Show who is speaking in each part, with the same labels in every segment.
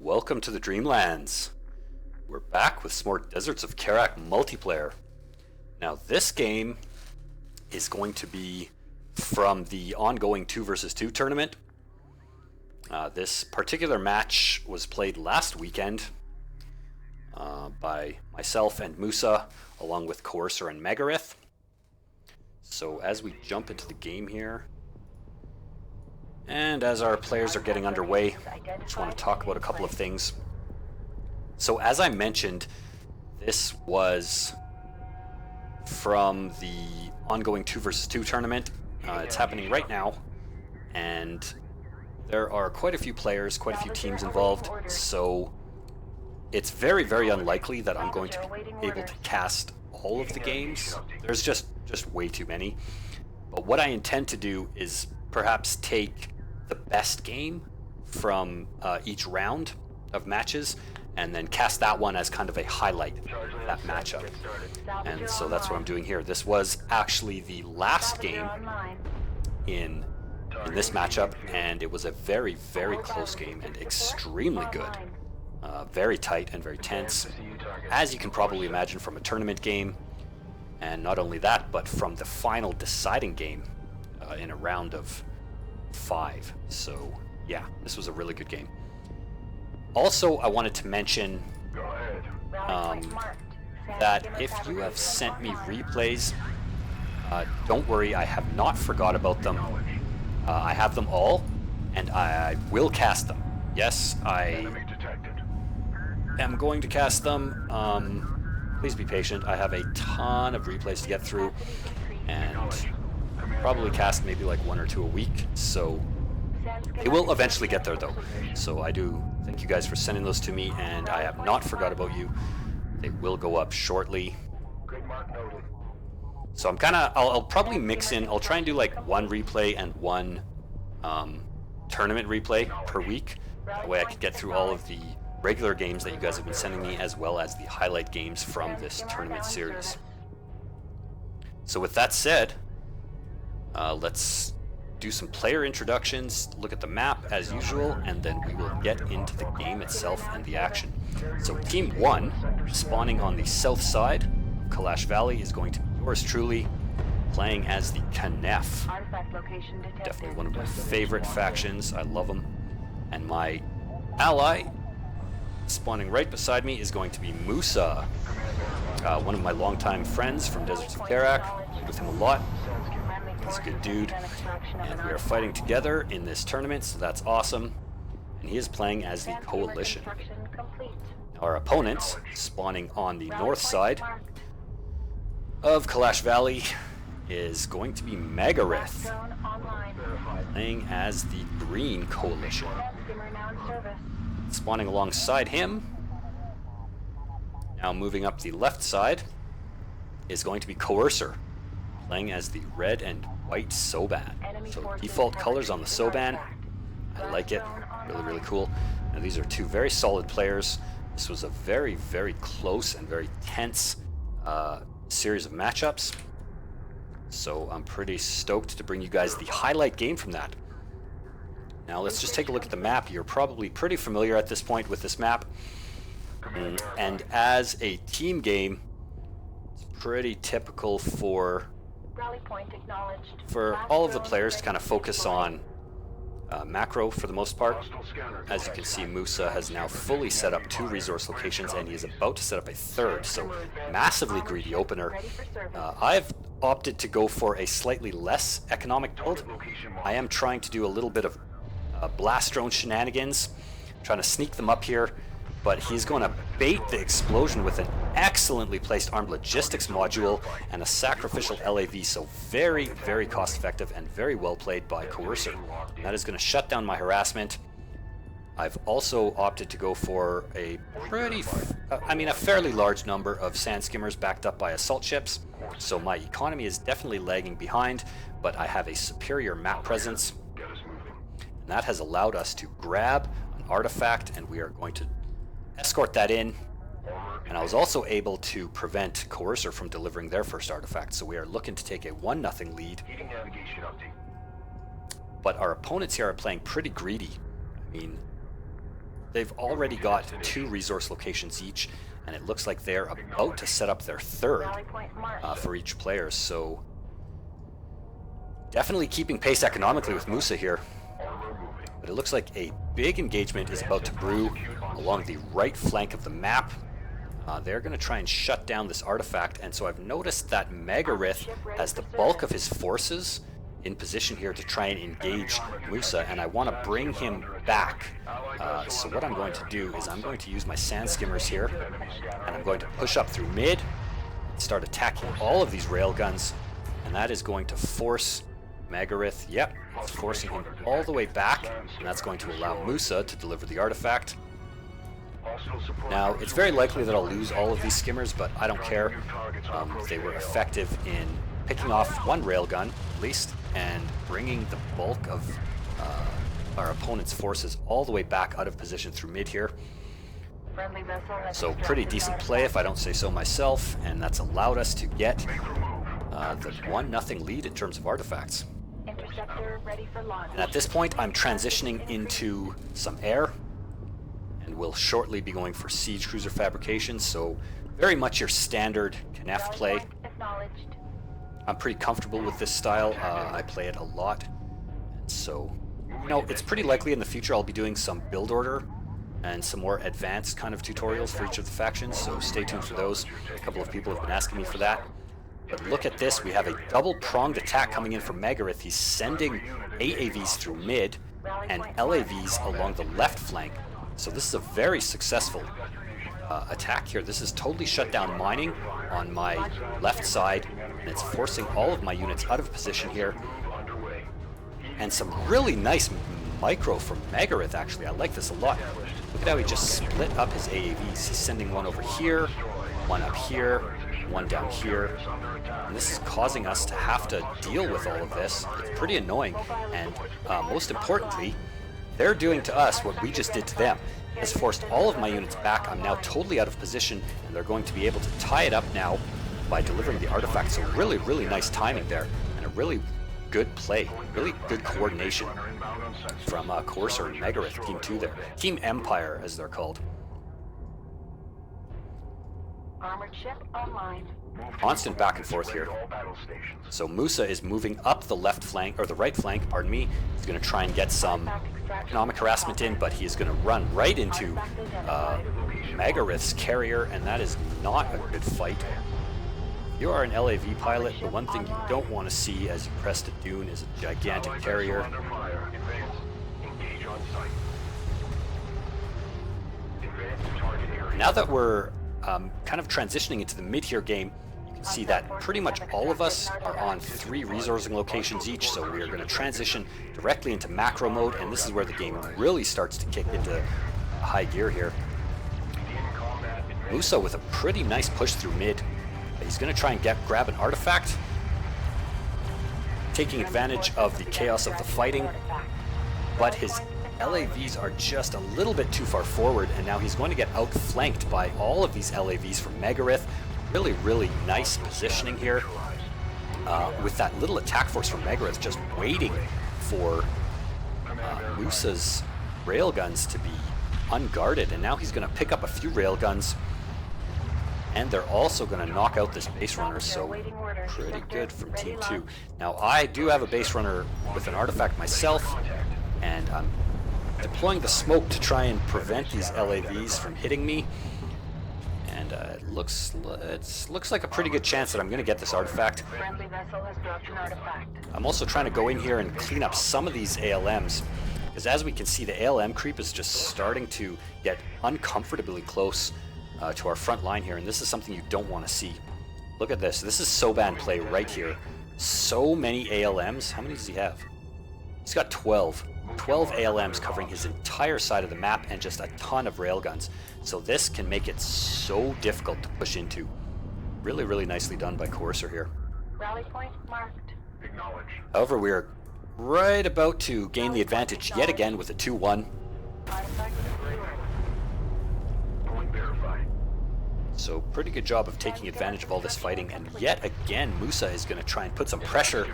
Speaker 1: Welcome to the Dreamlands. We're back with some more Deserts of Kharak multiplayer. Now this game is going to be from the ongoing 2 versus 2 tournament. This particular match was played last weekend by myself and Musa, along with Coercer and Megarith. So as we jump into the game here, and as our players are getting underway, I just want to talk about a couple of things. So as I mentioned, this was from the ongoing 2 versus 2 tournament. It's happening right now, and there are quite a few players, quite a few teams involved, so it's very, very unlikely that I'm going to be able to cast all of the games. There's just way too many. But what I intend to do is perhaps take the best game from each round of matches and then cast that one as kind of a highlight of that matchup. And so that's what I'm doing here. This was actually the last game in this matchup, and it was a very, very close game and extremely good. Very tight and very tense, as you can probably imagine from a tournament game. And not only that, but from the final deciding game in a round of 5. So yeah, this was a really good game. Also, I wanted to mention that if you have sent me replays, don't worry, I have not forgot about them. I have them all, and I will cast them. Yes, I am going to cast them. Please be patient. I have a ton of replays to get through, and probably cast maybe like 1 or 2 a week, so it will eventually get there though. So I do thank you guys for sending those to me, and I have not forgot about you. They will go up shortly. So I'll probably mix in, I'll try and do like 1 replay and 1 tournament replay per week. That way I could get through all of the regular games that you guys have been sending me, as well as the highlight games from this tournament series. So with that said, let's do some player introductions, look at the map as usual, and then we will get into the game itself and the action. So Team 1, spawning on the south side of Kalash Valley, is going to be yours truly, playing as the Khaaneph. Definitely one of my favorite factions. I love them. And my ally, spawning right beside me, is going to be Musa, one of my longtime friends from Deserts of Kharak. Played with him a lot. He's a good dude, and we are fighting together in this tournament, so that's awesome. And he is playing as the Coalition. Our opponents, spawning on the north side of Kalash Valley, is going to be Megarith, playing as the Green Coalition. Spawning alongside him, now moving up the left side, is going to be Coercer, playing as the red and white Soban. So default colors on the Soban. I like it. Really, really cool. Now these are 2 very solid players. This was a very, very close and very tense series of matchups. So I'm pretty stoked to bring you guys the highlight game from that. Now let's just take a look at the map. You're probably pretty familiar at this point with this map. And as a team game, it's pretty typical for all of the players to kind of focus on macro for the most part. As you can see, Musa has now fully set up 2 resource locations, and he is about to set up a 3rd, so massively greedy opener. I've opted to go for a slightly less economic build. I am trying to do a little bit of blast drone shenanigans, trying to sneak them up here, but he's going to bait the explosion with an excellently placed armed logistics module and a sacrificial LAV, so very, very cost effective and very well played by Coercer. And that is going to shut down my harassment. I've also opted to go for a fairly large number of sand skimmers backed up by assault ships, so my economy is definitely lagging behind, but I have a superior map presence, and that has allowed us to grab an artifact, and we are going to escort that in. And I was also able to prevent Coercer from delivering their first artifact, so we are looking to take a 1-0 lead. But our opponents here are playing pretty greedy. I mean, they've already got 2 resource locations each, and it looks like they're about to set up their 3rd for each player. So definitely keeping pace economically with Musa here. But it looks like a big engagement is about to brew along the right flank of the map. They're going to try and shut down this artifact, and so I've noticed that Megarith has the bulk of his forces in position here to try and engage Musa, and I want to bring him back. So what I'm going to do is I'm going to use my sand skimmers here, and I'm going to push up through mid, start attacking all of these railguns, and that is going to force Megarith, yep, it's forcing him all the way back, and that's going to allow Musa to deliver the artifact. Now, it's very likely that I'll lose all of these skimmers, but I don't care. They were effective in picking off 1 railgun, at least, and bringing the bulk of our opponent's forces all the way back out of position through mid here. So pretty decent play if I don't say so myself, and that's allowed us to get the 1-0 lead in terms of artifacts. And at this point, I'm transitioning into some air, and we'll shortly be going for siege cruiser fabrication, so very much your standard Khaaneph play. I'm pretty comfortable with this style. I play it a lot, and so, you know, it's pretty likely in the future I'll be doing some build order and some more advanced kind of tutorials for each of the factions, so stay tuned for those. A couple of people have been asking me for that. But look at this, we have a double-pronged attack coming in from Megarith. He's sending AAVs through mid and LAVs along the left flank. So this is a very successful attack here. This is totally shut down mining on my left side, and it's forcing all of my units out of position here. And some really nice micro from Megarith, actually. I like this a lot. Look at how he just split up his AAVs. He's sending one over here, one up here, one down here. And this is causing us to have to deal with all of this. It's pretty annoying. And most importantly, they're doing to us what we just did to them. It's forced all of my units back. I'm now totally out of position, and they're going to be able to tie it up now by delivering the artifact. So really, really nice timing there, and a really good play, really good coordination from Courser and Megarith, Team 2 there. Team Empire, as they're called.
Speaker 2: Armored ship online.
Speaker 1: Constant back and forth here. So Musa is moving up the left flank, or the right flank, pardon me. He's going to try and get some economic harassment in, but he is going to run right into Megarith's carrier, and that is not a good fight. If you are an LAV pilot, the one thing you don't want to see as you crest a dune is a gigantic carrier. Now that we're kind of transitioning into the mid-tier game, you can see that pretty much all of us are on 3 resourcing locations each, so we are going to transition directly into macro mode, and this is where the game really starts to kick into high gear here. Musa with a pretty nice push through mid. He's going to try and grab an artifact, taking advantage of the chaos of the fighting, but his LAVs are just a little bit too far forward, and now he's going to get outflanked by all of these LAVs from Megarith. Really, really nice positioning here, with that little attack force from Megarith just waiting for Musa's railguns to be unguarded, and now he's going to pick up a few railguns, and they're also going to knock out this base runner, so pretty good from Team 2. Now, I do have a base runner with an artifact myself, and I'm deploying the smoke to try and prevent these LAVs from hitting me, and it looks like a pretty good chance that I'm going to get this artifact. I'm also trying to go in here and clean up some of these ALMs, because as we can see, the ALM creep is just starting to get uncomfortably close to our front line here, and this is something you don't want to see. Look at this. This is Soban play right here. So many ALMs. How many does he have? He's got 12. 12 ALMs covering his entire side of the map, and just a ton of railguns. So this can make it so difficult to push into. Really, really nicely done by Courser here.
Speaker 2: Rally point marked.
Speaker 3: Acknowledge.
Speaker 1: However, we are right about to gain the advantage yet again with a 2-1.
Speaker 2: Artifact secured.
Speaker 3: Point verified.
Speaker 1: So pretty good job of taking advantage of all this fighting, and yet again Musa is going to try and put some pressure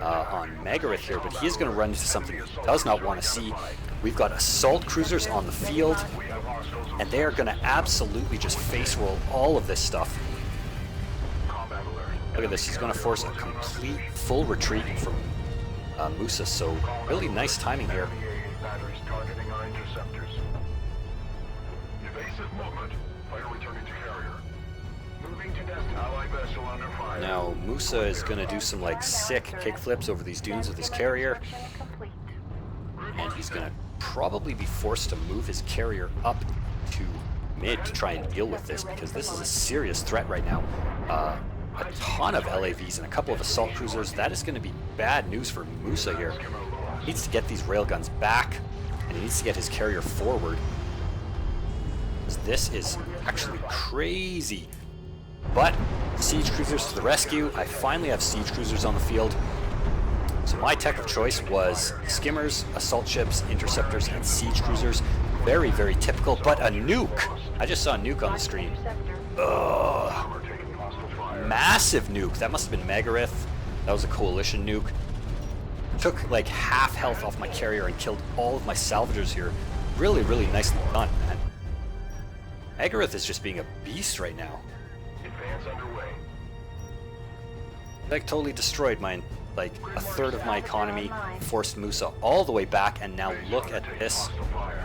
Speaker 1: on Megarith here, but he is going to run into something he does not want to see. We've got assault cruisers on the field, and they are going to absolutely just face roll all of this stuff. Look at this, he's going to force a complete full retreat from Musa, so really nice timing here.
Speaker 3: Batteries targeting our interceptors. Evasive movement. Fire returning to carrier. Moving to destination. Allied vessel under fire.
Speaker 1: Now Musa is going to do some like sick kickflips over these dunes with his carrier, and he's going to probably be forced to move his carrier up to mid to try and deal with this, because this is a serious threat right now. A ton of LAVs and a couple of assault cruisers. That is going to be bad news for Musa here. He needs to get these railguns back, and he needs to get his carrier forward. This is actually crazy. But siege cruisers to the rescue. I finally have siege cruisers on the field. So my tech of choice was skimmers, assault ships, interceptors, and siege cruisers. Very, very typical, but a nuke. I just saw a nuke on the screen. Ugh. Massive nuke. That must have been Megarith. That was a coalition nuke. Took like half health off my carrier and killed all of my salvagers here. Really, really nicely done, man. Megarith is just being a beast right now.
Speaker 3: Advance underway.
Speaker 1: Like totally destroyed my, like a third of my economy, forced Musa all the way back, and now look at this.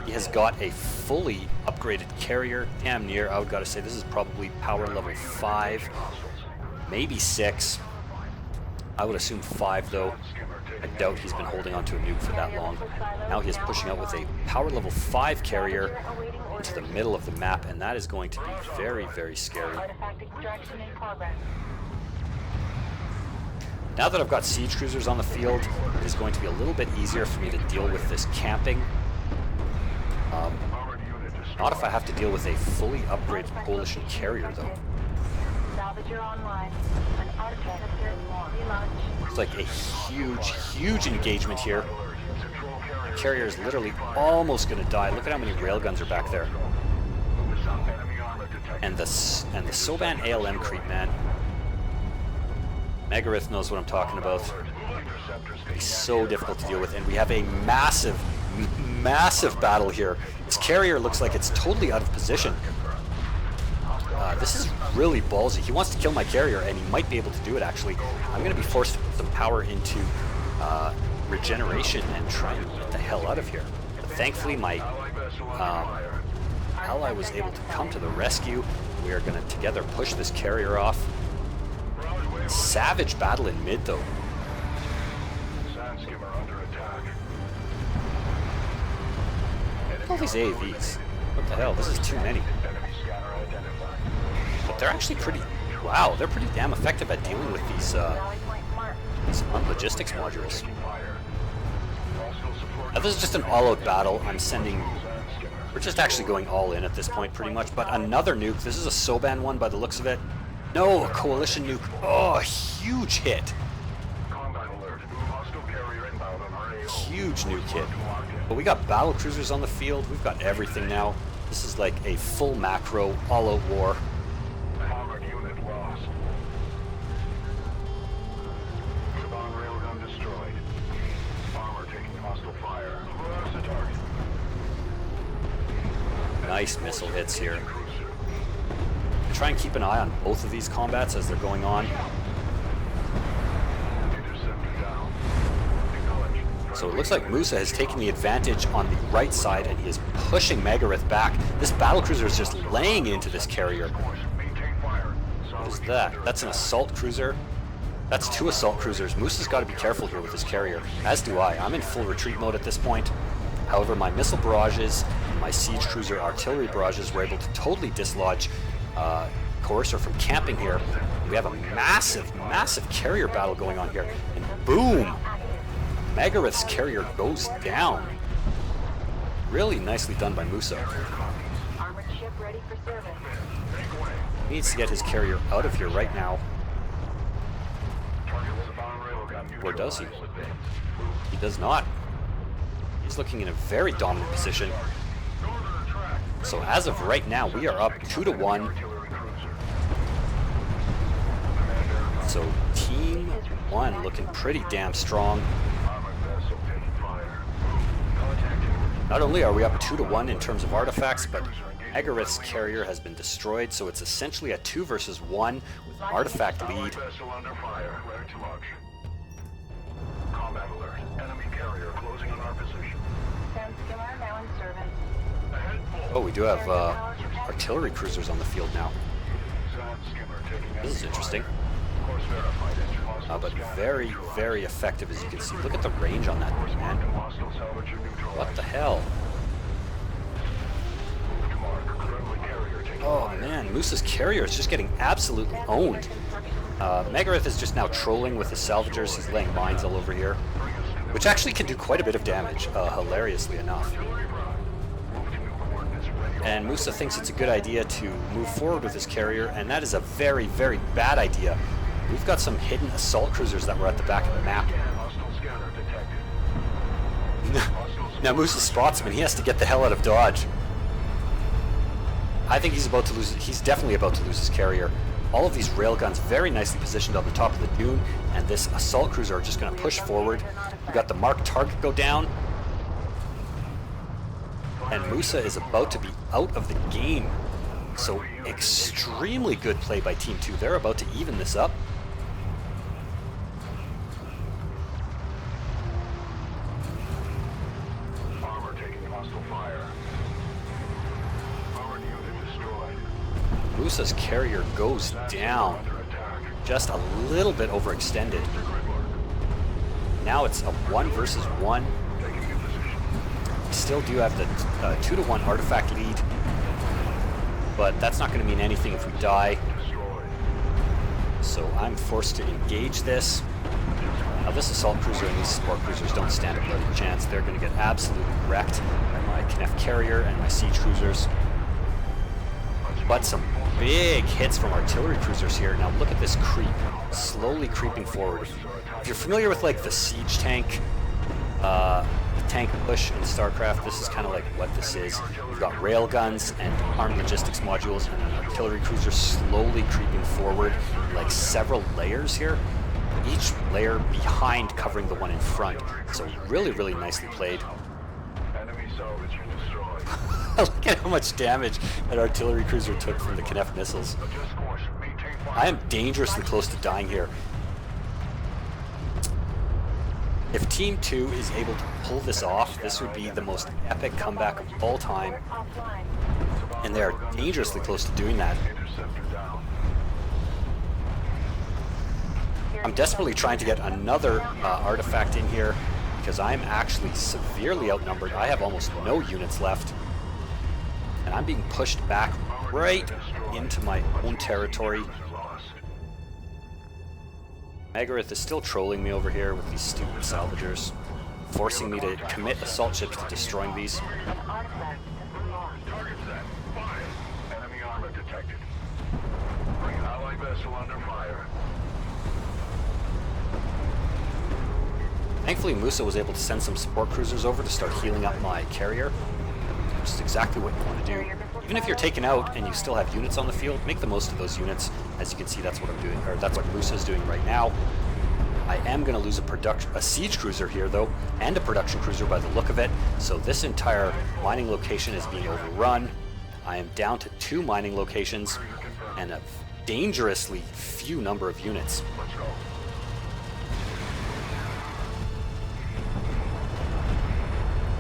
Speaker 1: He has got a fully upgraded carrier, damn near. I would gotta say this is probably power level 5, maybe 6. I would assume 5 though. I doubt he's been holding on to a nuke for that long. Now he is pushing out with a power level 5 carrier into the middle of the map, and that is going to be very, very scary. Now that I've got siege cruisers on the field, it is going to be a little bit easier for me to deal with this camping. Not if I have to deal with a fully upgraded coalition carrier though. It's like a huge, huge engagement here. The carrier is literally almost going to die. Look at how many railguns are back there. And the Soban ALM creep, man. Megarith knows what I'm talking about. It's so difficult to deal with, and we have a massive, massive battle here. This carrier looks like it's totally out of position. This is really ballsy. He wants to kill my carrier, and he might be able to do it, actually. I'm going to be forced to put some power into regeneration and try and get the hell out of here. But thankfully, my ally was able to come to the rescue. We are going to together push this carrier off. Savage battle in mid, though. All these AAVs. What the hell? This is too many. But they're actually pretty... Wow, they're pretty damn effective at dealing with these logistics modules. Now, this is just an all-out battle. I'm sending... We're just actually going all in at this point, pretty much. But another nuke. This is a Soban one by the looks of it. No, a coalition nuke. Oh, a huge hit. Huge nuke hit. But we got battle cruisers on the field. We've got everything now. This is like a full macro, all-out war.
Speaker 3: Armored unit lost. Soban railgun destroyed. Armor taking hostile fire. Where's the target?
Speaker 1: Nice missile hits here. Try and keep an eye on both of these combats as they're going on. So it looks like Musa has taken the advantage on the right side, and he is pushing Megarith back. This battlecruiser is just laying into this carrier. What is that? That's an assault cruiser. That's 2 assault cruisers. Musa's got to be careful here with his carrier, as do I. I'm in full retreat mode at this point. However, my missile barrages and my siege cruiser artillery barrages were able to totally dislodge Coercer from camping here. We have a massive, massive carrier battle going on here. And boom! Megarith's carrier goes down. Really nicely done by Musa. He needs to get his carrier out of here right now. Or does he? He does not. He's looking in a very dominant position. So as of right now, we are up 2-1. So Team 1 looking pretty damn strong. Not only are we up 2-1 in terms of artifacts, but Megarith's carrier has been destroyed, so it's essentially a 2 versus 1 with an artifact lead.
Speaker 3: Vessel under fire, ready to launch. Combat alert. Enemy carrier closing on our position.
Speaker 2: Send skimmer now in service.
Speaker 3: Ahead
Speaker 1: Oh, we do have artillery cruisers on the field now.
Speaker 3: Sand skimmer taking
Speaker 1: This is interesting.
Speaker 3: Course verified. Hostile
Speaker 1: But
Speaker 3: scanner.
Speaker 1: very, very effective, as you can see. Look at the range on that thing, man.
Speaker 3: Hostile salvager neutralized.
Speaker 1: What the hell?
Speaker 3: Move to mark. Currently carrier taking
Speaker 1: Oh
Speaker 3: fire.
Speaker 1: man, Moose's carrier is just getting absolutely owned. Megarith is just now trolling with his salvagers. He's laying mines all over here, which actually can do quite a bit of damage, hilariously enough. And Musa thinks it's a good idea to move forward with his carrier, and that is a very, very bad idea. We've got some hidden assault cruisers that were at the back of the map.
Speaker 3: Hostile scanner detected.
Speaker 1: Now Musa spots him and he has to get the hell out of dodge. I think he's about to lose. He's definitely about to lose his carrier. All of these railguns very nicely positioned on the top of the dune, and this assault cruiser are just going to push forward. We got the marked target go down, and Musa is about to be out of the game. So extremely good play by Team 2. They're about to even this up.
Speaker 3: Armor taking hostile fire. Armored unit destroyed.
Speaker 1: Musa's carrier goes down.
Speaker 3: Under attack.
Speaker 1: Just a little bit overextended. Now it's a 1 versus 1.
Speaker 3: Taking a position.
Speaker 1: We still do have the 2-1 artifact lead, but that's not going to mean anything if we die.
Speaker 3: Destroyed.
Speaker 1: So I'm forced to engage this. Now this assault cruiser and these support cruisers don't stand a bloody chance. They're going to get absolutely wrecked by my Khaaneph carrier and my siege cruisers. But some big hits from artillery cruisers here. Now look at this creep, slowly creeping forward. If you're familiar with like the siege tank, the tank push in StarCraft, this is kind of like what this is. We've got railguns and armed logistics modules and an artillery cruiser slowly creeping forward, like several layers here. Each layer behind covering the one in front. So really, really nicely played.
Speaker 3: Enemy salvager destroyed.
Speaker 1: Look at how much damage that artillery cruiser took from the Khaaneph missiles.
Speaker 3: Adjust course. Maintain fire.
Speaker 1: I am dangerously close to dying here. If Team 2 is able to pull this off, this would be the most epic comeback of all time,
Speaker 2: Offline.
Speaker 1: and they are dangerously close to doing that.
Speaker 3: Interceptor down.
Speaker 1: I'm desperately trying to get another artifact in here because I'm actually severely outnumbered. I have almost no units left, and I'm being pushed back right into my own territory.
Speaker 3: Lost.
Speaker 1: Megarith is still trolling me over here with these stupid salvagers, forcing me to commit assault ships to destroying these.
Speaker 2: An artifact has been lost.
Speaker 3: Target set. Fire. Enemy armor detected. Bring allied vessel under fire.
Speaker 1: Thankfully, Musa was able to send some support cruisers over to start healing up my carrier, which is exactly what you want to do. Even if you're taken out and you still have units on the field, make the most of those units. As you can see, that's what I'm doing, or that's what Musa is doing right now. I am going to lose a siege cruiser here, though, and a production cruiser by the look of it. So this entire mining location is being overrun. I am down to 2 mining locations and a dangerously few number of units.
Speaker 3: Let's go.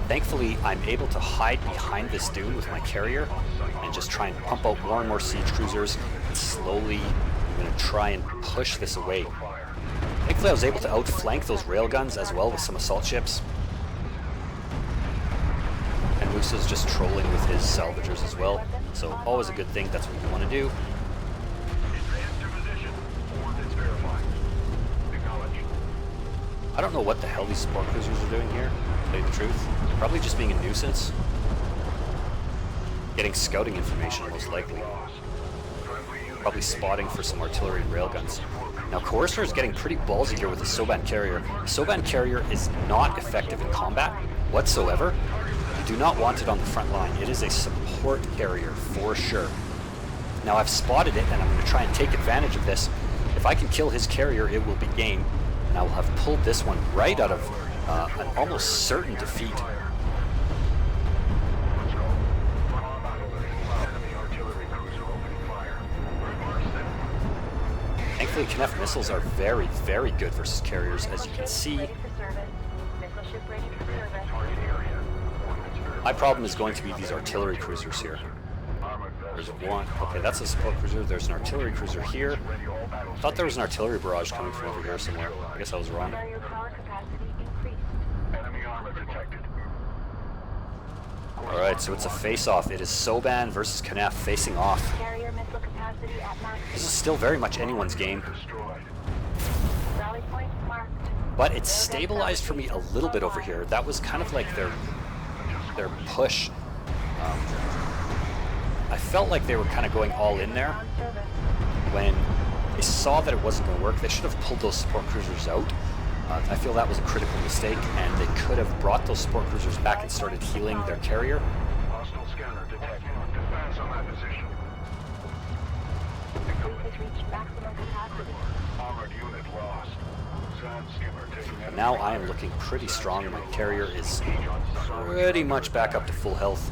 Speaker 1: Thankfully, I'm able to hide behind this dune with my carrier and just try and pump out more and more siege cruisers. And slowly, I'm going to try and push this away. Thankfully, I was able to outflank those railguns as well with some assault ships. And Musa's just trolling with his salvagers as well. So always a good thing. That's what you want to do.
Speaker 3: Advance to position. Coordinates verified. Acknowledge.
Speaker 1: I don't know what the hell these support cruisers are doing here, to tell you the truth. Probably just being a nuisance. Getting scouting information, most likely. Probably spotting for some artillery and railguns. Now, Coercer is getting pretty ballsy here with the Soban carrier. The Soban carrier is not effective in combat whatsoever. You do not want it on the front line. It is a support carrier for sure. Now, I've spotted it, and I'm going to try and take advantage of this. If I can kill his carrier, it will be game, and I will have pulled this one right out of an almost certain defeat. Thankfully, Khaaneph missiles are very, very good versus carriers, as you can see.
Speaker 2: Ready for service. Missile ship ready for service.
Speaker 3: Target area. Ordnance verified.
Speaker 1: My problem is going to be these artillery cruisers here.
Speaker 3: Armored
Speaker 1: There's
Speaker 3: vessel.
Speaker 1: one. Okay, that's a support cruiser. There's an artillery cruiser here.
Speaker 3: Ready all battle
Speaker 1: I thought there was an artillery barrage coming from over here somewhere. I guess I was wrong.
Speaker 2: Carrier power capacity increased.
Speaker 3: Enemy armor detected.
Speaker 1: Alright, so it's a face-off. It is Soban versus Khaaneph facing off.
Speaker 2: Carrier missile capacity at max.
Speaker 1: This is still very much anyone's game,
Speaker 3: Destroyed.
Speaker 2: Rally point marked.
Speaker 1: but it's stabilized for me a little bit over here. That was kind of like their push. I felt like they were kind of going all in there.
Speaker 2: On service.
Speaker 1: When they saw that it wasn't going to work, they should have pulled those support cruisers out. I feel that was a critical mistake, and they could have brought those support cruisers back and started healing their carrier.
Speaker 3: Hostile scanner detected. Defense on that position.
Speaker 2: Fleet has reached maximum capacity.
Speaker 3: Armored unit lost. Sand skimmer taking
Speaker 1: But now I am looking pretty strong. My carrier is pretty much back up to full health.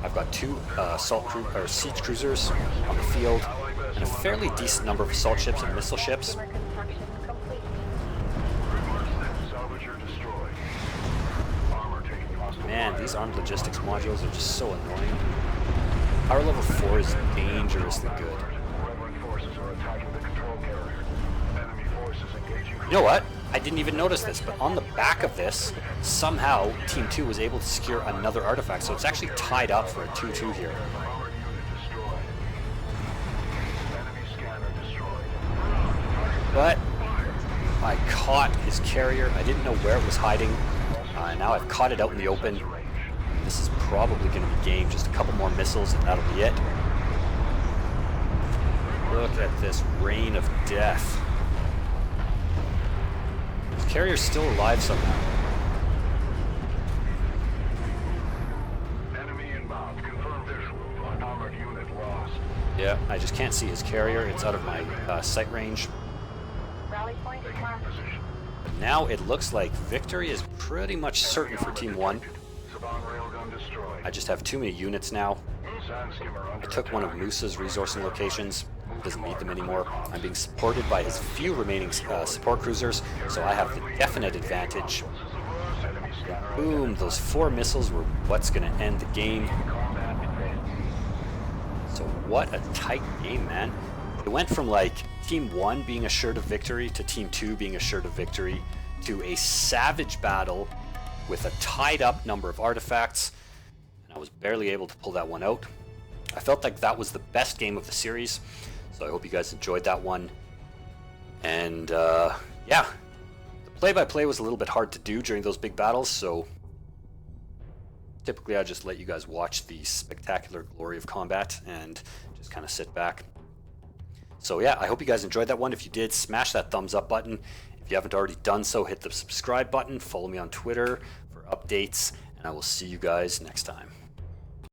Speaker 1: I've got two siege cruisers on the field, and a fairly decent number of assault ships and missile ships.
Speaker 2: Customer construction complete.
Speaker 3: Salvager destroyed. Armor taking hostile
Speaker 1: Man,
Speaker 3: fire.
Speaker 1: these armed logistics modules are just so annoying. Power level 4 is dangerously good.
Speaker 3: Reverend forces are attacking the control carrier. Enemy forces engaging.
Speaker 1: You know what? I didn't even notice this, but on the back of this, somehow Team 2 was able to secure another artifact, so it's actually tied up for a 2-2 here.
Speaker 3: Armored unit destroyed. Enemy scanner destroyed.
Speaker 1: But I caught his carrier. I didn't know where it was hiding. Now I've caught it out in the open. This is probably going to be game. Just a couple more missiles and that'll be it. Look at this rain of death. His carrier's still alive somehow.
Speaker 3: Enemy inbound. Confirmed visual. Armored unit lost.
Speaker 1: Yeah, I just can't see his carrier. It's out of my sight range.
Speaker 2: Rally point
Speaker 3: Taking
Speaker 2: marked.
Speaker 3: position.
Speaker 1: But now it looks like victory is pretty much certain for Team 1.
Speaker 3: Saban railgun destroyed.
Speaker 1: I just have too many units now.
Speaker 3: Sand skimmer
Speaker 1: I
Speaker 3: under
Speaker 1: took one of
Speaker 3: attack.
Speaker 1: Moose's resourcing locations. Doesn't need them anymore. I'm being supported by his few remaining support cruisers, so I have the definite advantage.
Speaker 3: Enemy scanner
Speaker 1: Boom, those 4 missiles were what's going to end the game.
Speaker 3: combat advanced.
Speaker 1: So what a tight game, man. It went from like Team 1 being assured of victory to Team 2 being assured of victory to a savage battle with a tied up number of artifacts, and I was barely able to pull that one out. I felt like that was the best game of the series, so I hope you guys enjoyed that one. And yeah, the play-by-play was a little bit hard to do during those big battles, so typically I just let you guys watch the spectacular glory of combat and just kind of sit back. So yeah, I hope you guys enjoyed that one. If you did, smash that thumbs up button. If you haven't already done so, hit the subscribe button. Follow me on Twitter for updates, and I will see you guys next time.